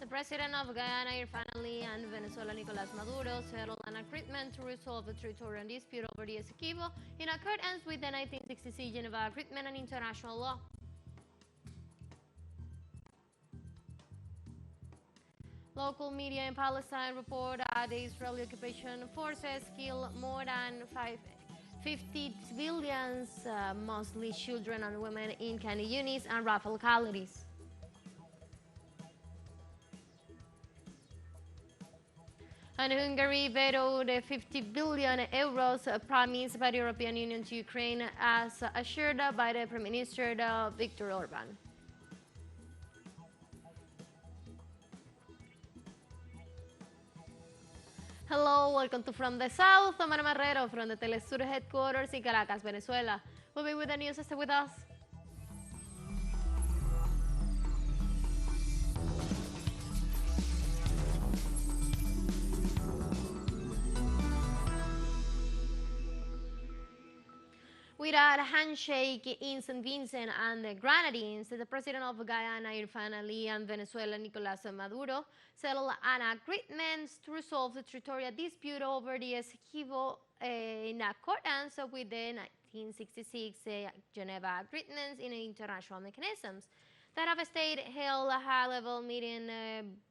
The president of Guyana and Venezuela, Nicolas Maduro, settled an agreement to resolve the territorial dispute over the Essequibo in accordance with the 1966 Geneva Agreement and international law. Local media in Palestine report that the Israeli occupation forces killed more than 50 civilians, mostly children and women, in Khan Yunis and Rafah localities. And Hungary vetoed the 50 billion euros promised by the European Union to Ukraine, as assured by the Prime Minister Viktor Orban. Hello, welcome to From the South. I'm Ana Marrero from the teleSUR headquarters in Caracas, Venezuela. We'll be with the news. Stay with us. Without a handshake in St. Vincent and the Grenadines, the president of Guyana and Venezuela, Nicolas Maduro, settled an agreement to resolve the territorial dispute over the Essequibo in accordance with the 1966 Geneva Agreements in international mechanisms. That of a state held a high-level meeting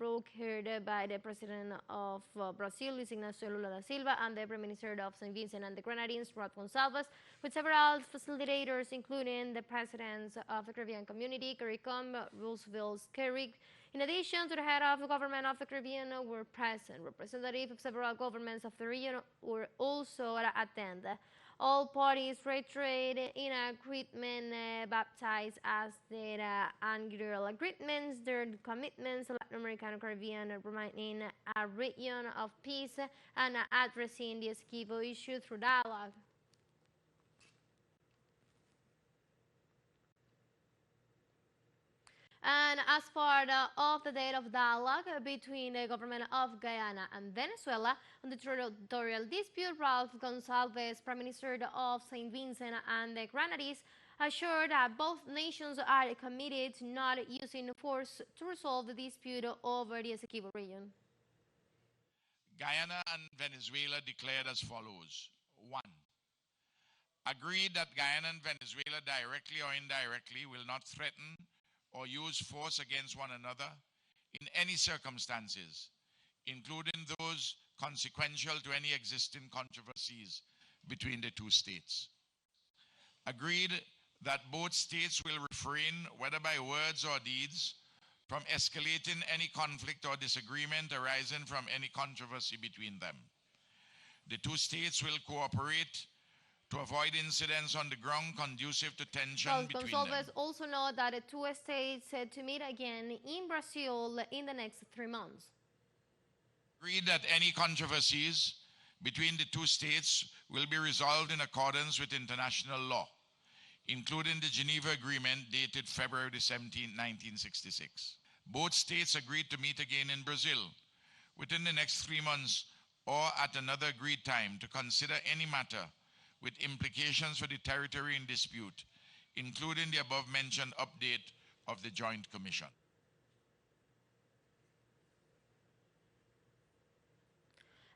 brokered by the president of Brazil, Luis Ignacio Lula da Silva, and the Prime Minister of St. Vincent and the Grenadines, Rod Gonsalves, with several facilitators, including the presidents of the Caribbean Community, CARICOM, Roosevelt Skerritt. In addition to the head of the government of the Caribbean were present. Representatives of several governments of the region were also attended. All parties reiterated in agreement baptized as their annual agreements, their commitments to Latin American and Caribbean, remaining a region of peace and addressing the Essequibo issue through dialogue. And as part of the date of dialogue between the government of Guyana and Venezuela on the territorial dispute, Ralph Gonsalves, Prime Minister of St. Vincent and the Grenadines, assured that both nations are committed to not using force to resolve the dispute over the Essequibo region. Guyana and Venezuela declared as follows. 1. Agreed that Guyana and Venezuela directly or indirectly will not threaten or use force against one another in any circumstances, including those consequential to any existing controversies between the two states. Agreed that both states will refrain, whether by words or deeds, from escalating any conflict or disagreement arising from any controversy between them. The two states will cooperate to avoid incidents on the ground conducive to tension between them. Gonsalves also noted that the two states said to meet again in Brazil in the next 3 months. Agreed that any controversies between the two states will be resolved in accordance with international law, including the Geneva Agreement dated February 17, 1966. Both states agreed to meet again in Brazil within the next 3 months or at another agreed time to consider any matter with implications for the territory in dispute, including the above-mentioned update of the Joint Commission.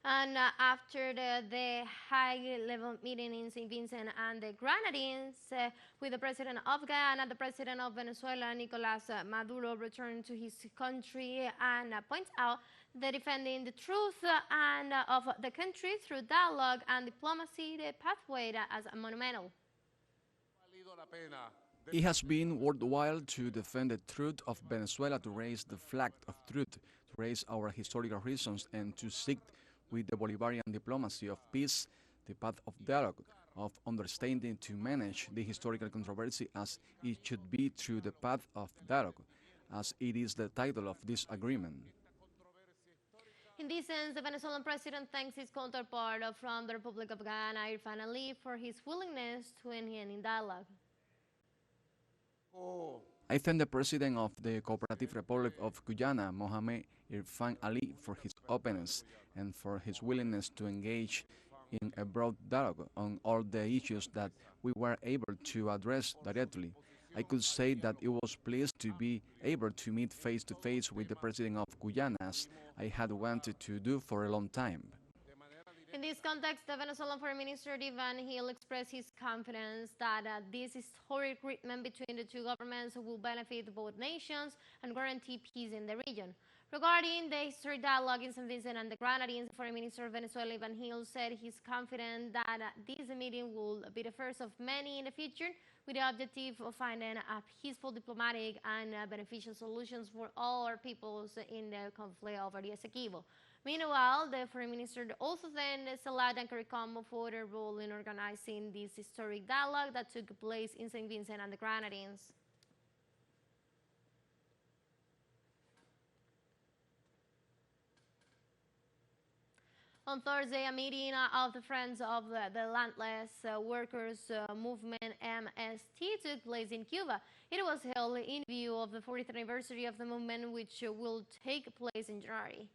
And after the high-level meeting in St. Vincent and the Grenadines, with the president of Guyana, the president of Venezuela, Nicolas Maduro, returned to his country and points out that defending the truth and of the country through dialogue and diplomacy, the pathway as monumental. It has been worthwhile to defend the truth of Venezuela, to raise the flag of truth, to raise our historical reasons, and to seek with the Bolivarian diplomacy of peace the path of dialogue, of understanding, to manage the historical controversy as it should be through the path of dialogue, as it is the title of this agreement. In this sense, the Venezuelan president thanks his counterpart from the Republic of Guyana, Irfan Ali, for his willingness to engage in dialogue. I thank the President of the Cooperative Republic of Guyana, Mohamed Irfan Ali, for his openness and for his willingness to engage in a broad dialogue on all the issues that we were able to address directly. I could say that I was pleased to be able to meet face-to-face with the president of Guyana, as I had wanted to do for a long time. In this context, the Venezuelan Foreign Minister Van Hill expressed his confidence that this historic agreement between the two governments will benefit both nations and guarantee peace in the region. Regarding the historic dialogue in St. Vincent and the Grenadines, Foreign Minister of Venezuela Van Hill said he's confident that this meeting will be the first of many in the future, with the objective of finding a peaceful, diplomatic, and beneficial solutions for all our peoples in the conflict over the Essequibo. Meanwhile, the Foreign Minister also then selected and CARICOM for their role in organizing this historic dialogue that took place in St. Vincent and the Grenadines. On Thursday, a meeting of the Friends of the Landless Workers Movement MST took place in Cuba. It was held in view of the 40th anniversary of the movement, which will take place in January.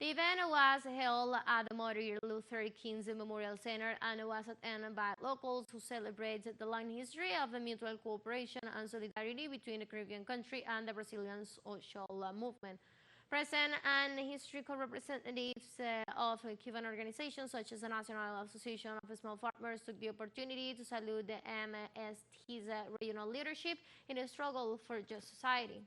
The event was held at the Martin Luther King's Memorial Center and was attended by locals who celebrate the long history of the mutual cooperation and solidarity between the Caribbean country and the Brazilian social movement. Present and historical representatives of Cuban organizations such as the National Association of Small Farmers took the opportunity to salute the MST's regional leadership in the struggle for just society.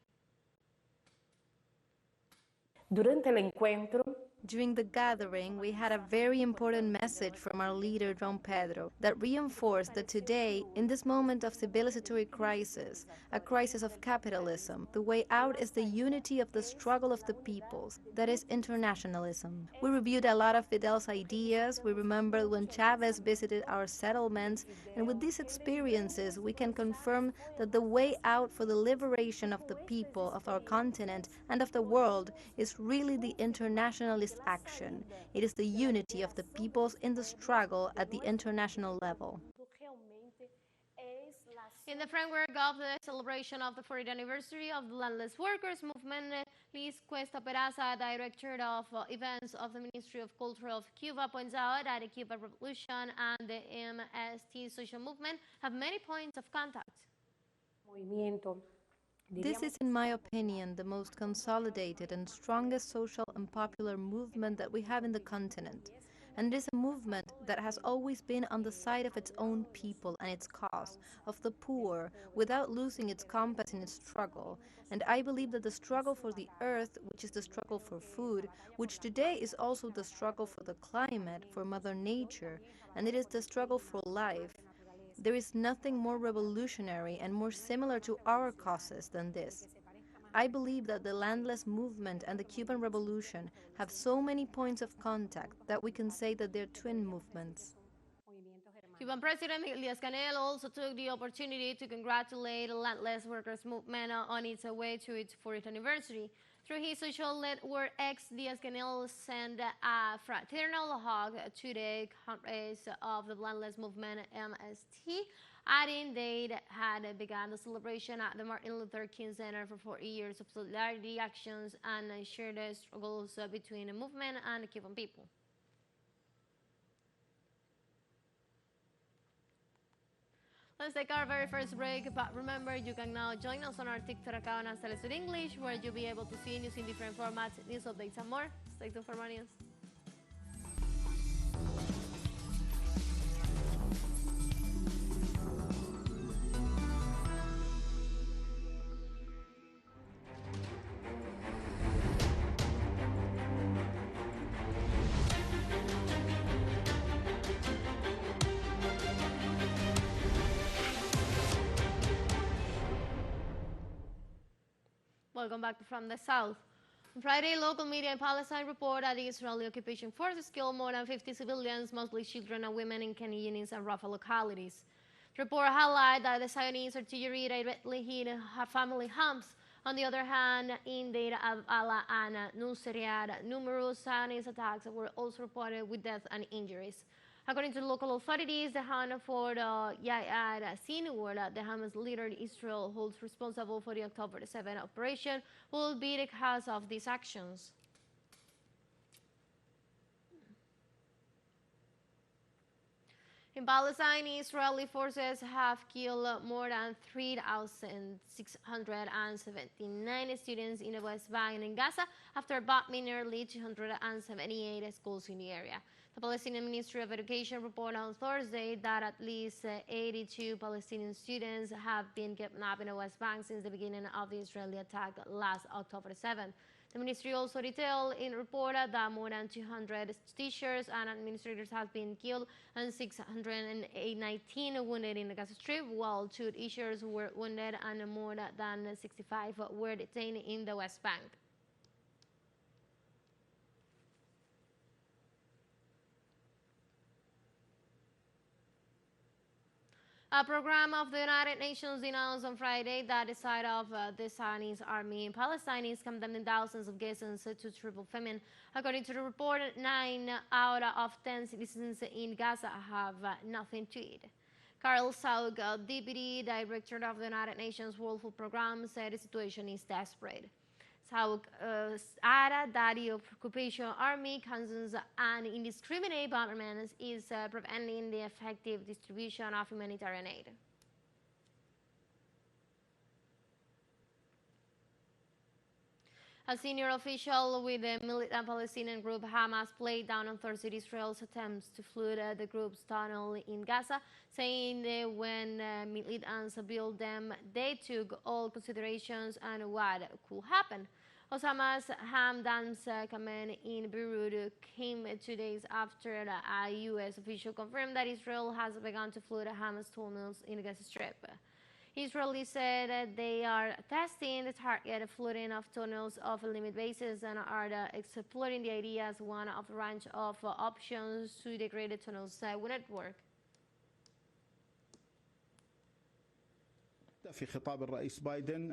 During the gathering, we had a very important message from our leader, Don Pedro, that reinforced that today, in this moment of civilizatory crisis, a crisis of capitalism, the way out is the unity of the struggle of the peoples, that is internationalism. We reviewed a lot of Fidel's ideas, we remembered when Chavez visited our settlements, and with these experiences, we can confirm that the way out for the liberation of the people of our continent and of the world is really the internationalist action. It is the unity of the peoples in the struggle at the international level. In the framework of the celebration of the 40th anniversary of the Landless Workers Movement, Liz Cuesta Peraza, Director of Events of the Ministry of Culture of Cuba, points out that the Cuban Revolution and the MST social movement have many points of contact. This is, in my opinion, the most consolidated and strongest social and popular movement that we have in the continent. And it is a movement that has always been on the side of its own people and its cause, of the poor, without losing its compass in its struggle. And I believe that the struggle for the earth, which is the struggle for food, which today is also the struggle for the climate, for Mother Nature, and it is the struggle for life. There is nothing more revolutionary and more similar to our causes than this. I believe that the landless movement and the Cuban Revolution have so many points of contact that we can say that they're twin movements. Cuban President Miguel Díaz-Canel also took the opportunity to congratulate the Landless Workers Movement on its way to its 40th anniversary. Through his social network X, Díaz-Canel sent a fraternal hug to the comrades of the Landless Movement MST, adding they had begun the celebration at the Martin Luther King Center for 40 years of solidarity actions and shared struggles between the movement and the Cuban people. Let's take our very first break, but remember, you can now join us on our TikTok account as teleSUR English, where you'll be able to see news in different formats, news updates, and more. Stay tuned for more news. Welcome back from the south. On Friday, local media in Palestine report that the Israeli occupation forces killed more than 50 civilians, mostly children and women, in Khan Yunis and Rafah localities. The report highlighted that the Zionist artillery directly hit family homes. On the other hand, in Deir al-Bala and Nuseirat, numerous Zionist attacks were also reported with deaths and injuries. According to local authorities, the Hand for the Yad Sinur, the Hamas leader Israel holds responsible for the October 7 operation, will be the cause of these actions. In Palestine, Israeli forces have killed more than 3,679 students in the West Bank and in Gaza after bombing nearly 278 schools in the area. The Palestinian Ministry of Education reported on Thursday that at least 82 Palestinian students have been kidnapped in the West Bank since the beginning of the Israeli attack last October 7. The ministry also detailed in a report that more than 200 teachers and administrators have been killed and 619 wounded in the Gaza Strip, while 2 teachers were wounded and more than 65 were detained in the West Bank. A program of the United Nations announced on Friday that the side of the Zionist army in Palestine is condemning thousands of Gazans to triple famine. According to the report, 9 out of 10 citizens in Gaza have nothing to eat. Carl Saug, Deputy Director of the United Nations World Food Programme, said the situation is desperate. Saug added that the occupation army concerns and indiscriminate bombardments is preventing the effective distribution of humanitarian aid. A senior official with the militant Palestinian group Hamas played down on Thursday Israel's attempts to flood the group's tunnel in Gaza, saying that when militants built them, they took all considerations on what could happen. Osama's Hamdan's command in Beirut came 2 days after a U.S. official confirmed that Israel has begun to flood Hamas tunnels in the Gaza Strip. Israel said that they are testing the target flooding of tunnels off a limit basis and are exploring the idea as one of a range of options to degrade the tunnels network.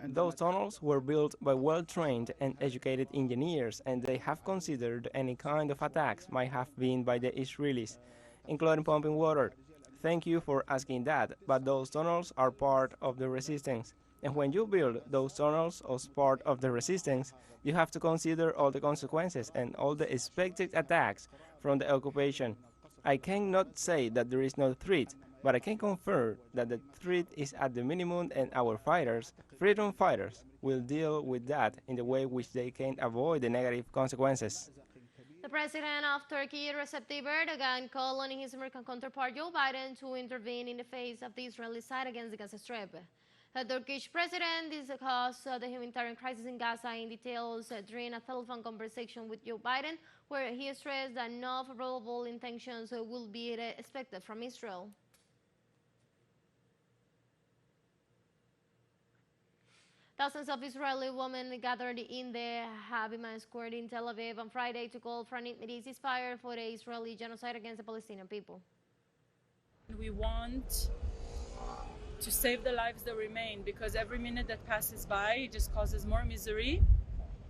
Those tunnels were built by well-trained and educated engineers, and they have considered any kind of attacks might have been by the Israelis, including pumping water. Thank you for asking that, but those tunnels are part of the resistance. And when you build those tunnels as part of the resistance, you have to consider all the consequences and all the expected attacks from the occupation. I cannot say that there is no threat, but I can confirm that the threat is at the minimum and our fighters, freedom fighters, will deal with that in the way which they can avoid the negative consequences. The president of Turkey, Recep Tayyip Erdogan, called on his American counterpart Joe Biden to intervene in the face of the Israeli side against the Gaza Strip. The Turkish president discussed the humanitarian crisis in Gaza in details during a telephone conversation with Joe Biden, where he stressed that no favorable intentions will be expected from Israel. Thousands of Israeli women gathered in the Habima Square in Tel Aviv on Friday to call for an immediate ceasefire for the Israeli genocide against the Palestinian people. We want to save the lives that remain, because every minute that passes by just causes more misery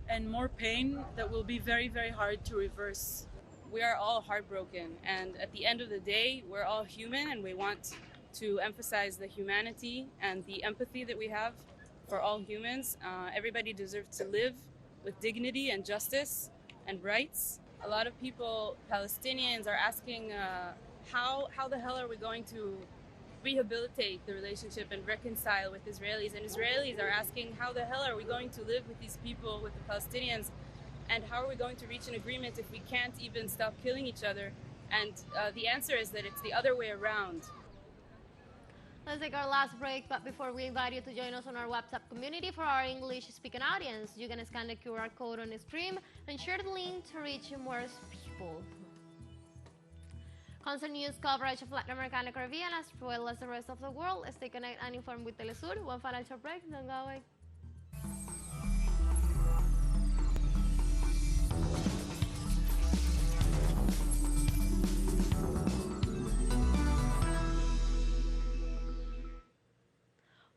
and more pain that will be very, very hard to reverse. We are all heartbroken, and at the end of the day, we're all human, and we want to emphasize the humanity and the empathy that we have for all humans. Everybody deserves to live with dignity and justice and rights. A lot of people, Palestinians, are asking how the hell are we going to rehabilitate the relationship and reconcile with Israelis? And Israelis are asking how the hell are we going to live with these people, with the Palestinians, and how are we going to reach an agreement if we can't even stop killing each other? And the answer is that it's the other way around. Let's take our last break, but before we invite you to join us on our WhatsApp community for our English-speaking audience, you can scan the QR code on the screen and share the link to reach more people. Constant news coverage of Latin America and the Caribbean, as well as the rest of the world. Stay connected and informed with teleSUR. One financial break, don't go away.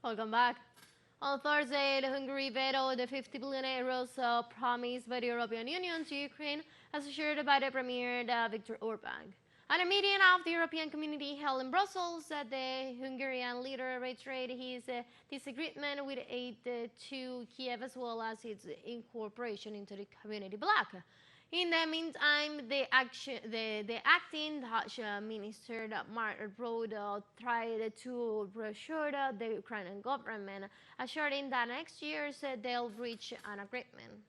Welcome back. On Thursday, the Hungary vetoed the 50 billion euros promised by the European Union to Ukraine, as assured by the Premier Viktor Orban. At a meeting of the European Community held in Brussels, the Hungarian leader reiterated his disagreement with aid to Kiev, as well as its incorporation into the community bloc. In the meantime, the acting Dutch minister Mark Rutte tried to reassure the Ukrainian government, assuring that next year they'll reach an agreement.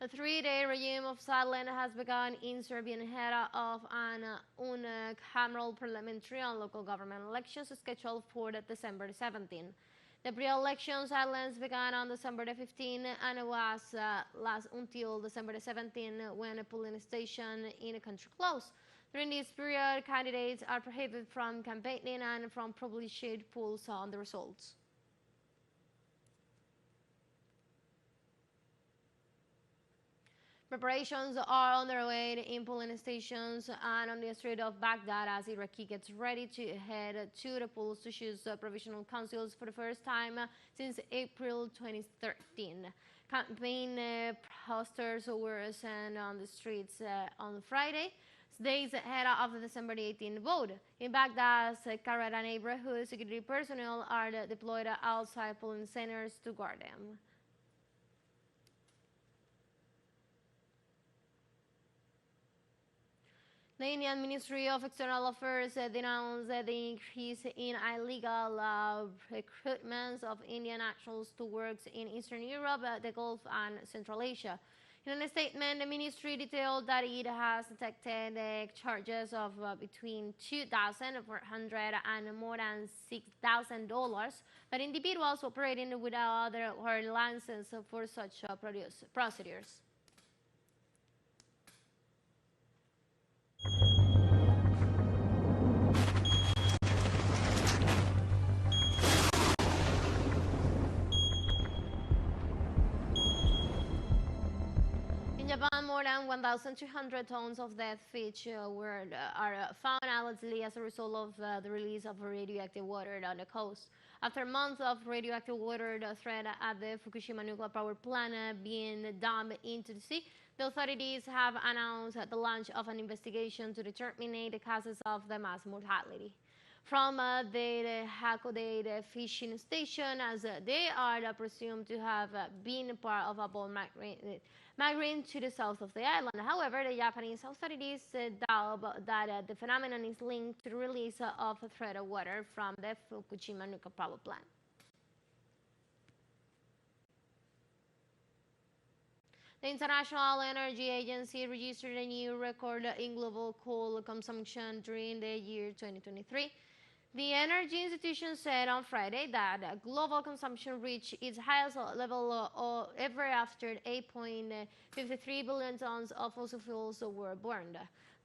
A three-day regime of silence has begun in Serbia ahead of an unicameral parliamentary and local government elections scheduled for December 17. The pre-election silence began on December 15 and it was last until December 17 when a polling station in the country closed. During this period, candidates are prohibited from campaigning and from publishing polls on the results. Preparations are underway in polling stations and on the street of Baghdad as Iraqi gets ready to head to the polls to choose provisional councils for the first time since April 2013. Campaign posters were sent on the streets on Friday, days ahead of the December 18 vote. In Baghdad's Carrera neighborhood, security personnel are deployed outside polling centers to guard them. The Indian Ministry of External Affairs denounced the increase in illegal recruitments of Indian nationals to work in Eastern Europe, the Gulf, and Central Asia. In a statement, the ministry detailed that it has detected charges of between $2,400 and more than $6,000 by individuals operating without their license for such procedures. In Japan, more than 1,200 tons of dead fish are found allegedly as a result of the release of radioactive water on the coast. After months of radioactive water threat at the Fukushima nuclear power plant being dumped into the sea, the authorities have announced the launch of an investigation to determine the causes of the mass mortality. From the Hakodate fishing station, as they are presumed to have been part of a boat migrating to the south of the island. However, the Japanese authorities doubt that the phenomenon is linked to the release of treated water from the Fukushima nuclear power plant. The International Energy Agency registered a new record in global coal consumption during the year 2023. The energy institution said on Friday that global consumption reached its highest level ever after 8.53 billion tons of fossil fuels were burned.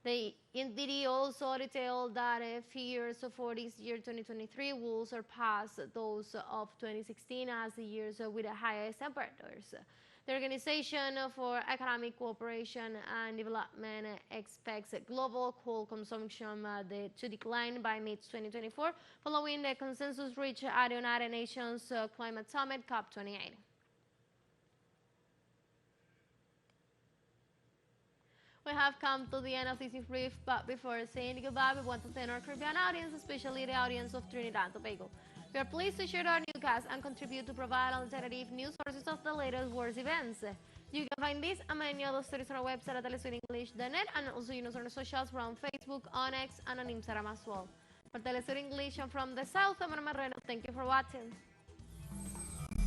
The entity also detailed that figures for this year 2023 will surpass those of 2016 as the years with the highest temperatures. The Organization for Economic Cooperation and Development expects global coal consumption to decline by mid-2024, following the consensus reached at the United Nations Climate Summit COP28. We have come to the end of this brief, but before saying goodbye, we want to thank our Caribbean audience, especially the audience of Trinidad and Tobago. We are pleased to share our newscast and contribute to provide alternative news sources of the latest world events. You can find this and many other stories on our website at telesurenglish.net, and also use our socials from Facebook, on X, and on Instagram as well. For Telesur English and from the South, I'm Ana Marrero. Thank you for watching.